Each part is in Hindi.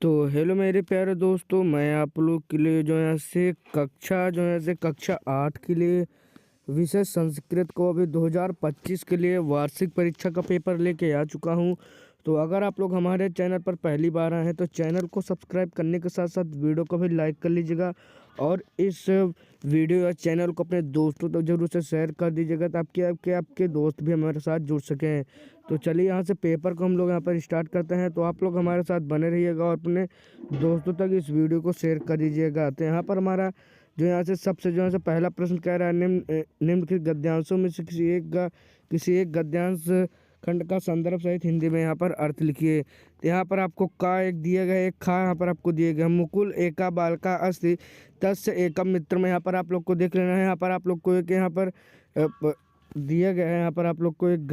तो हेलो मेरे प्यारे दोस्तों, मैं आप लोग के लिए कक्षा 8 के लिए विषय संस्कृत को अभी 2025 के लिए वार्षिक परीक्षा का पेपर लेके आ चुका हूं। तो अगर आप लोग हमारे चैनल पर पहली बार आए हैं तो चैनल को सब्सक्राइब करने के साथ साथ वीडियो को भी लाइक कर लीजिएगा और इस वीडियो या चैनल को अपने दोस्तों तक जरूर से शेयर कर दीजिएगा ताकि आपके दोस्त भी हमारे साथ जुड़ सकें। तो चलिए यहाँ से पेपर को हम लोग यहाँ पर स्टार्ट करते हैं। तो आप लोग हमारे साथ बने रहिएगा और अपने दोस्तों तक इस वीडियो को शेयर कर दीजिएगा। तो यहाँ पर हमारा जो यहाँ से पहला प्रश्न कह रहा है, निम्नलिखित गद्यांशों में से किसी एक गद्यांश खंड का संदर्भ सहित हिंदी में यहाँ पर अर्थ लिखिए। तो यहाँ पर आपको का एक दिया गया, एक खा यहाँ पर आपको दिए गए। मुकुल एका बालका अस्ति तस्य एकम मित्र में यहाँ पर आप लोग को देख लेना है। यहाँ पर आप लोग को एक यहाँ पर दिया गया है, यहाँ पर आप लोग को एक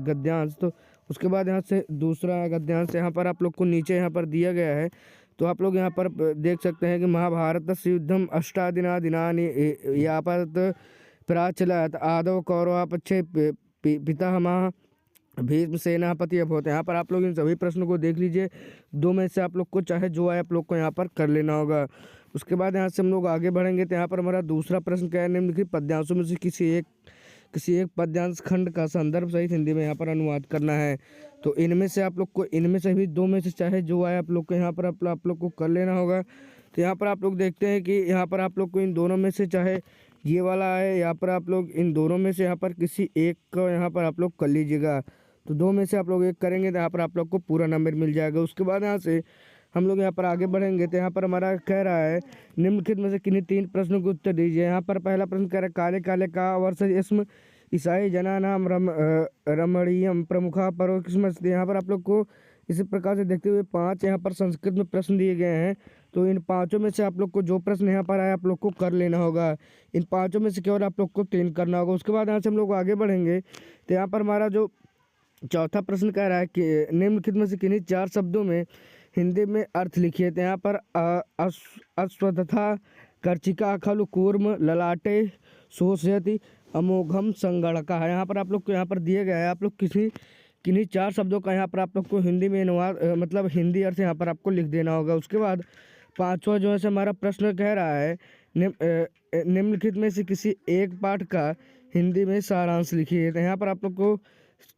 गद्यांश। तो उसके बाद यहाँ से दूसरा गद्यांश यहाँ पर आप लोग को नीचे यहाँ पर दिया गया है। तो आप लोग यहाँ पर देख सकते हैं कि महाभारत युद्धम अष्टादिनानि यावत् प्राचलत् आदौ कौरवा पक्षे पितामहः भीष्मसेनापति अभूत्। यहाँ पर आप लोग इन सभी प्रश्नों को देख लीजिए। दो में से आप लोग को चाहे जो आए आप लोग को यहाँ पर कर लेना होगा। उसके बाद यहाँ से हम लोग आगे बढ़ेंगे। तो यहाँ पर हमारा दूसरा प्रश्न क्या है, निम्नलिखित पद्यांशों में से किसी एक पद्यांश खंड का संदर्भ सहित हिंदी में यहाँ पर अनुवाद करना है। तो इनमें से आप लोग को इनमें से भी दो में से चाहे जो आए आप लोग को यहाँ पर आप लोग को कर लेना होगा। तो यहाँ पर आप लोग देखते हैं कि यहाँ पर आप लोग को इन दोनों में से चाहे ये वाला है, यहाँ पर आप लोग इन दोनों में से यहाँ पर किसी एक को यहाँ पर आप लोग कर लीजिएगा। तो दो में से आप लोग एक करेंगे तो यहाँ पर आप लोग को पूरा नंबर मिल जाएगा। उसके बाद यहाँ से हम लोग यहाँ पर आगे बढ़ेंगे। तो यहाँ पर हमारा कह रहा है, निम्नलिखित में से किन्हीं तीन प्रश्नों के उत्तर दीजिए। यहाँ पर पहला प्रश्न कह रहा है, काले काले का वर्ष इसमें ईसाई जनानाम रमणीयम प्रमुखा परोक्ष। यहाँ पर आप लोग को इसी प्रकार से देखते हुए पांच यहाँ पर संस्कृत में प्रश्न दिए गए हैं। तो इन पांचों में से आप लोग को जो प्रश्न यहाँ पर आया आप लोग को कर लेना होगा। इन पांचों में से केवल आप लोग को 3 करना होगा। उसके बाद यहाँ से हम लोग आगे बढ़ेंगे। तो यहाँ पर हमारा जो चौथा प्रश्न कह रहा है कि निम्नलिखित में से किन्हीं 4 शब्दों में हिंदी में अर्थ लिखिए। तो यहाँ पर अश्वत्था कर्चिका खलु कूर्म ललाटे शोषयति अमोघम संगणका है। यहाँ पर आप लोग को यहाँ पर दिए गया है। आप लोग किन्हीं 4 शब्दों का यहाँ पर आप लोग को हिंदी में अनुवाद मतलब हिंदी अर्थ यहाँ पर आपको लिख देना होगा। उसके बाद पांचवा जो है हमारा प्रश्न कह रहा है, निम्नलिखित में से किसी एक पाठ का हिंदी में सारांश लिखिए। तो यहाँ पर आप लोग को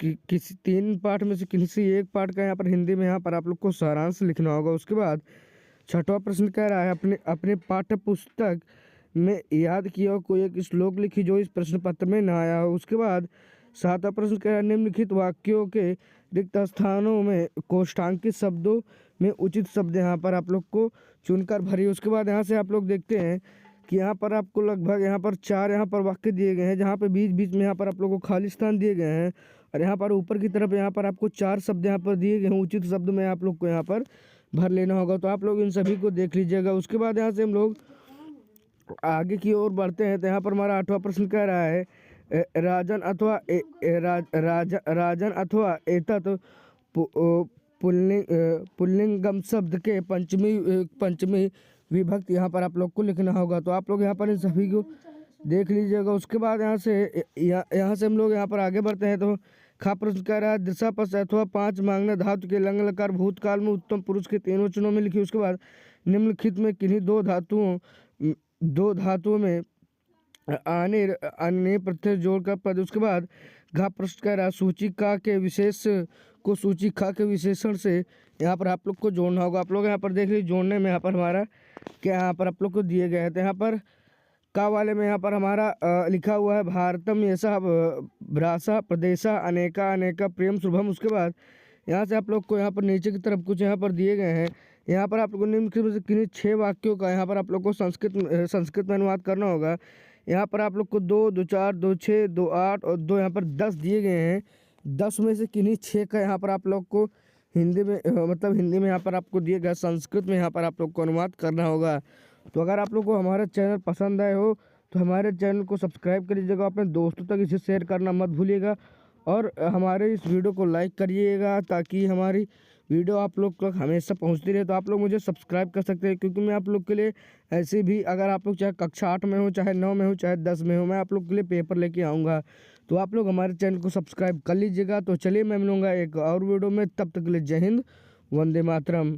किसी 3 पाठ में से किसी एक पाठ का यहाँ पर हिंदी में यहाँ पर आप लोग को सारांश लिखना होगा। उसके बाद छठवां प्रश्न कह रहा है, अपने पाठ्य पुस्तक में याद किया हो कोई एक श्लोक लिखी जो इस प्रश्न पत्र में ना आया हो। उसके बाद 7वां प्रश्न कह रहा है, निम्नलिखित वाक्यों के रिक्त स्थानों में कोष्ठांकित शब्दों में उचित शब्द यहाँ पर आप लोग को चुनकर भरिए। उसके बाद यहाँ से आप लोग देखते हैं कि यहाँ पर आपको लगभग यहाँ पर 4 यहाँ पर वाक्य दिए गए हैं, जहाँ पे बीच बीच में यहाँ पर आप लोगों को खाली स्थान दिए गए हैं। और यहाँ पर ऊपर की तरफ यहाँ पर आपको 4 शब्द यहाँ पर दिए गए हैं, उचित शब्द में आप लोग को यहाँ पर भर लेना होगा। तो आप लोग इन सभी को देख लीजिएगा। उसके बाद यहाँ से हम लोग आगे की ओर बढ़ते हैं। तो यहाँ पर हमारा 8वां प्रश्न कह रहा है, राजन अथवा एतत् पुल्लिंगम शब्द के पंचमी विभक्ति यहाँ पर आप लोग को लिखना होगा। तो आप लोग यहाँ पर इन सभी को देख लीजिएगा। उसके बाद यहाँ से हम लोग यहाँ पर आगे बढ़ते हैं। तो खा प्रश्न कह रहा है, दिशा पश अथवा 5 मांगना धातु के लंग लकार भूतकाल में उत्तम पुरुष के 3 वचनों में लिखी। उसके बाद निम्नलिखित में किन्हीं दो धातुओं में अन्य प्रत्यय जोड़कर पद। उसके बाद घा प्रश्न कह रहा है, सूची का के विशेष को सूची खा के विशेषण से यहाँ पर आप लोग को जोड़ना होगा। आप लोग यहाँ पर देख लीजिए, जोड़ने में यहाँ पर हमारा क्या यहाँ पर आप लोग को दिए गए थे। यहाँ पर का वाले में यहाँ पर हमारा लिखा हुआ है, भारतम ऐसा भ्रासा प्रदेशा अनेका अनेका प्रेम शुभम। उसके बाद यहाँ से आप लोग को यहाँ पर नीचे की तरफ कुछ यहाँ पर दिए गए हैं। यहाँ पर आप लोगों ने किन्हीं 6 वाक्यों का यहाँ पर आप लोग को संस्कृत में अनुवाद करना होगा। यहाँ पर आप लोग को 2, 2, 4, 2, 6, 2, 8 और 2 यहाँ पर 10 दिए गए हैं। 10 में से किन्हीं 6 का यहाँ पर आप लोग को हिंदी में हिंदी में यहाँ पर आपको दिए गए संस्कृत में यहाँ पर आप लोग को अनुवाद करना होगा। तो अगर आप लोग को हमारा चैनल पसंद आए हो तो हमारे चैनल को सब्सक्राइब कर लीजिएगा, अपने दोस्तों तक इसे शेयर करना मत भूलिएगा और हमारे इस वीडियो को लाइक करिएगा ताकि हमारी वीडियो आप लोग तक हमेशा पहुंचती रहे। तो आप लोग मुझे सब्सक्राइब कर सकते हैं, क्योंकि मैं आप लोग के लिए ऐसे भी, अगर आप लोग चाहे कक्षा 8 में हो, चाहे 9 में हो, चाहे 10 में हो, मैं आप लोग के लिए पेपर लेके आऊँगा। तो आप लोग हमारे चैनल को सब्सक्राइब कर लीजिएगा। तो चलिए मैं मिलूँगा एक और वीडियो में, तब तक के लिए जय हिंद, वंदे मातरम।